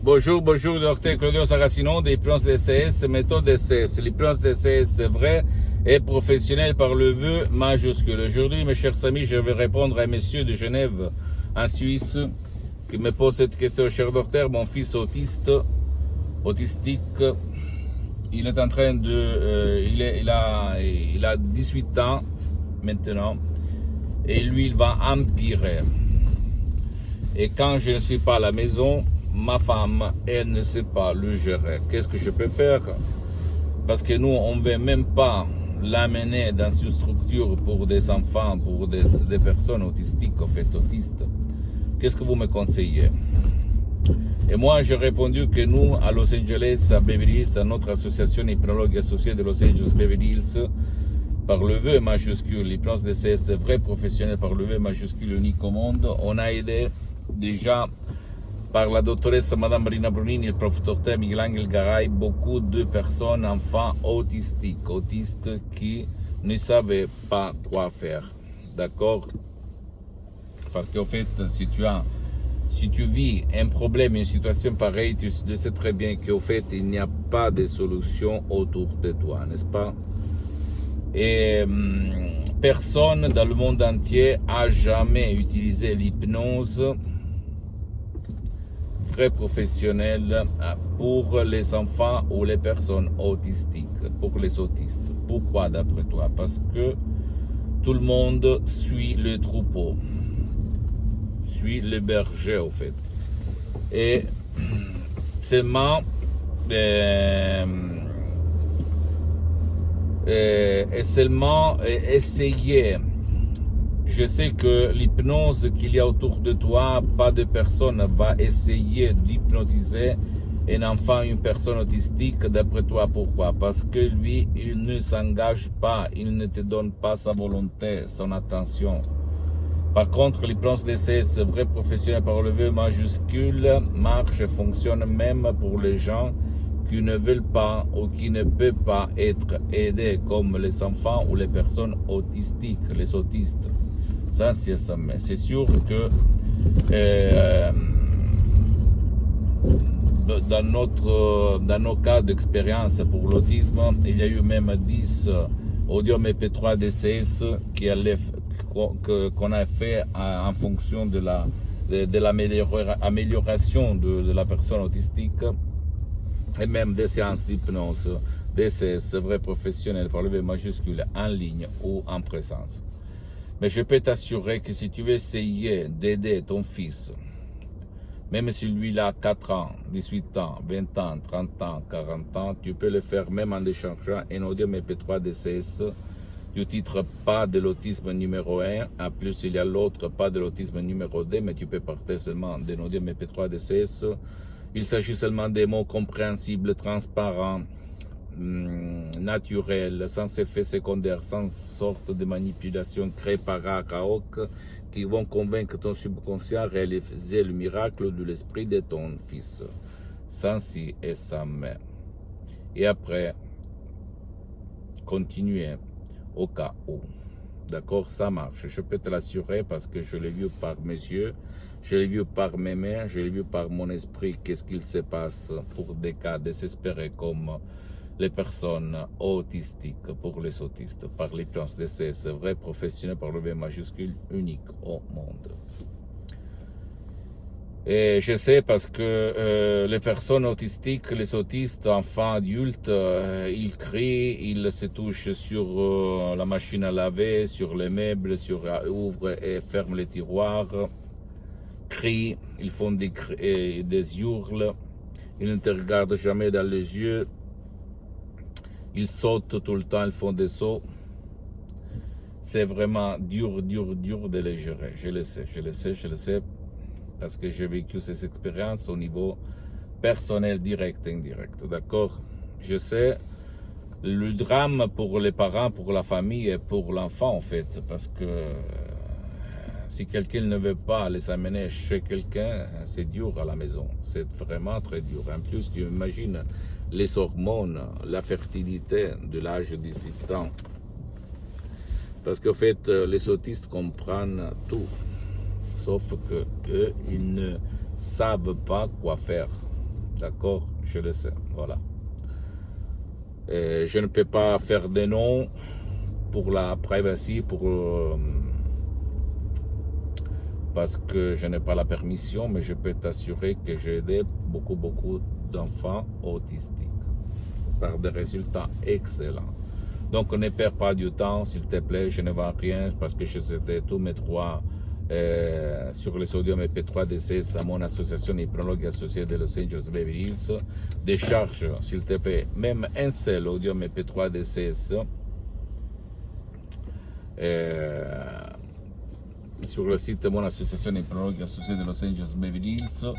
Bonjour, docteur Claudio Saracino d'hypnose DCS, méthode DCS. L'hypnose DCS, c'est vrai et professionnel par le vœu majuscule. Aujourd'hui, mes chers amis, je vais répondre à un monsieur de Genève, en Suisse, qui me pose cette question. Cher docteur, mon fils autistique, il est en train de... il a 18 ans maintenant, et lui, il va empirer. Et quand je ne suis pas à la maison, ma femme, elle ne sait pas le gérer. Qu'est-ce que je peux faire? Parce que nous, on ne veut même pas l'amener dans une structure pour des enfants, pour des personnes autistiques, en fait, autistes. Qu'est-ce que vous me conseillez? Et moi, j'ai répondu que nous, à Los Angeles, à Beverly Hills, à notre association hypnologue associée de Los Angeles Beverly Hills, par le vœu majuscule, l'hypnose DCS vrai professionnel par le vœu majuscule unique au monde, on a aidé déjà par la doctoresse Madame Marina Brunini et le prof docteur Miguel Angel Garay, beaucoup de personnes, enfants autistes qui ne savaient pas quoi faire. D'accord? Parce qu'en fait, si tu vis un problème, une situation pareille, tu sais très bien qu'au fait, il n'y a pas de solution autour de toi, n'est-ce pas? Et personne dans le monde entier a jamais utilisé l'hypnose vrai professionnelle pour les enfants ou les personnes autistiques, pour les autistes. Pourquoi d'après toi? Parce que tout le monde suit le troupeau, suit le berger au fait. Et seulement essayer. Je sais que l'hypnose qu'il y a autour de toi, pas de personne va essayer d'hypnotiser un enfant, une personne autistique. D'après toi, pourquoi? Parce que lui, il ne s'engage pas, il ne te donne pas sa volonté, son attention. Par contre, l'hypnose DCS vrai professionnel par le vœu majuscule marche et fonctionne même pour les gens qui ne veulent pas ou qui ne peuvent pas être aidés, comme les enfants ou les personnes autistiques, les autistes. Ça, c'est sûr que dans nos cas d'expérience pour l'autisme, il y a eu même 10 audio MP3 DCS qu'on a fait en fonction de l'amélioration de la personne autistique, et même des séances d'hypnose, DCS vrai professionnel par le V majuscule en ligne ou en présence. Mais je peux t'assurer que si tu veux essayer d'aider ton fils, même si lui a 4 ans, 18 ans, 20 ans, 30 ans, 40 ans, tu peux le faire même en déchargeant un audio MP3 DCS du titre pas de l'autisme numéro 1, en plus il y a l'autre pas de l'autisme numéro 2, mais tu peux partir seulement d'un audio MP3 DCS. Il s'agit seulement des mots compréhensibles, transparents, naturels, sans effet secondaire, sans sorte de manipulation créée par Akaok, qui vont convaincre ton subconscient à réaliser le miracle de l'esprit de ton fils, sans si et sans mais. Et après, continuer au cas où. D'accord, ça marche. Je peux te l'assurer parce que je l'ai vu par mes yeux, je l'ai vu par mes mains, je l'ai vu par mon esprit. Qu'est-ce qu'il se passe pour des cas désespérés comme les personnes autistiques, pour les autistes, par l'hypnose DCS vrai professionnel par le V majuscule unique au monde. Et je sais parce que les personnes autistiques, les autistes, enfants, adultes, ils crient, ils se touchent sur la machine à laver, sur les meubles, ouvrent et ferment les tiroirs, crient, ils font des hurles, ils ne te regardent jamais dans les yeux, ils sautent tout le temps, ils font des sauts. C'est vraiment dur de les gérer. Je le sais. Parce que j'ai vécu ces expériences au niveau personnel, direct et indirect. D'accord? Je sais le drame pour les parents, pour la famille et pour l'enfant, en fait. Parce que si quelqu'un ne veut pas les amener chez quelqu'un, c'est dur à la maison. C'est vraiment très dur. En plus, tu imagines les hormones, la fertilité de l'âge de 18 ans. Parce qu'en fait, les autistes comprennent tout. Sauf que eux, ils ne savent pas quoi faire. D'accord? Je le sais. Voilà. Je ne peux pas faire des noms pour la privacy, parce que je n'ai pas la permission, mais je peux t'assurer que j'ai aidé beaucoup d'enfants autistiques par des résultats excellents. Donc ne perds pas du temps, s'il te plaît, je ne vends rien parce que je sais tous mes droits sur les sodium MP3 DCS à mon association hypnologue associée de Los Angeles Beverly Hills. Décharge, s'il te plaît, même un seul audio MP3 DCS sur le site de mon association hypnologue associée de Los Angeles Beverly Hills.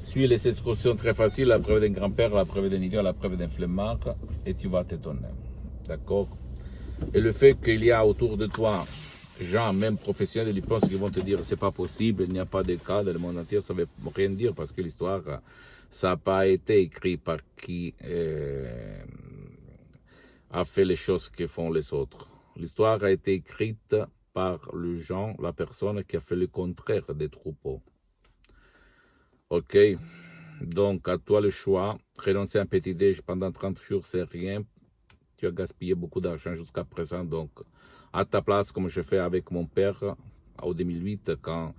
Suis les excursions très faciles, la preuve d'un grand-père, la preuve d'un idiot, la preuve d'un flemmard, et tu vas t'étonner. D'accord? Et le fait qu'il y a autour de toi gens, même professionnels de l'hypnose, qui vont te dire c'est pas possible, il n'y a pas de cas dans le monde entier, ça ne veut rien dire parce que l'histoire, ça n'a pas été écrit par qui a fait les choses que font les autres. L'histoire a été écrite par le gens, la personne qui a fait le contraire des troupeaux. Ok? Donc, à toi le choix. Renoncer à un petit déj pendant 30 jours, c'est rien. Tu as gaspillé beaucoup d'argent jusqu'à présent. Donc, à ta place, comme je fais avec mon père, en 2008, quand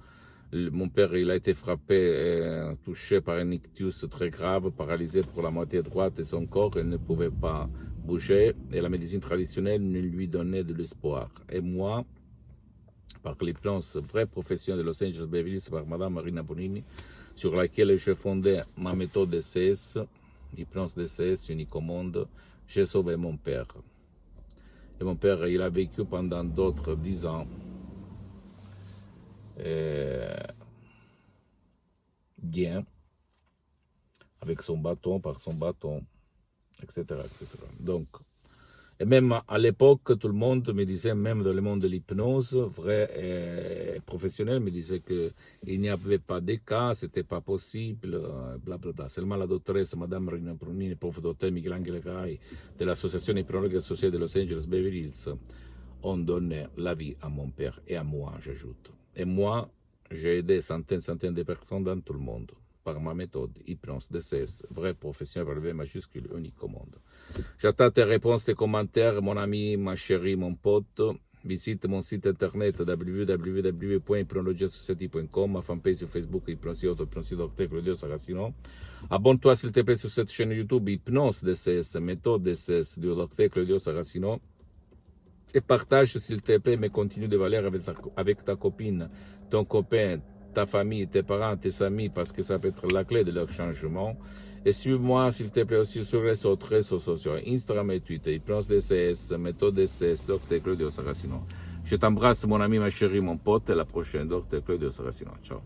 mon père il a été frappé, touché par un ictus très grave, paralysé pour la moitié droite de son corps, il ne pouvait pas bouger. Et la médecine traditionnelle ne lui donnait de l'espoir. Et moi, par l'hypnose vraie profession de Los Angeles Beverly Hills par Madame Marina Bonini, sur laquelle j'ai fondé ma méthode DCS, hypnose DCS unique au monde, j'ai sauvé mon père. Et mon père, il a vécu pendant d'autres 10 ans. Bien, avec son bâton, par son bâton, etc. etc. Donc, et même à l'époque, tout le monde me disait, même dans le monde de l'hypnose, vrai et professionnel, me disait qu'il n'y avait pas de cas, c'était pas possible, blablabla. Seulement la doctoresse, Madame Marina Brunini, prof docteur Miguel Angel Garay, de l'association hypnologue associée de Los Angeles Beverly Hills, ont donné la vie à mon père et à moi, j'ajoute. Et moi, j'ai aidé centaines de personnes dans tout le monde par ma méthode hypnose DCS, vrai professionnel par le V majuscule, unique au monde. J'attends tes réponses, tes commentaires, mon ami, ma chérie, mon pote. Visite mon site internet www.hypnologiasociety.com, ma fanpage sur Facebook, Hypnose Docteur Claudio Saracino. Abonne-toi s'il te plaît sur cette chaîne YouTube Hypnose DCS, méthode DCS du Docteur Claudio Saracino. Et partage s'il te plaît mes contenus de valeur avec ta copine, ton copain, ta famille, tes parents, tes amis, parce que ça peut être la clé de leur changement. Et suis-moi, s'il te plaît, aussi sur les autres réseaux sociaux, Instagram et Twitter, Hypnose DCS, méthode DCS, Dr Claudio Saracino. Je t'embrasse, mon ami, ma chérie, mon pote, et à la prochaine, Dr Claudio Saracino. Ciao.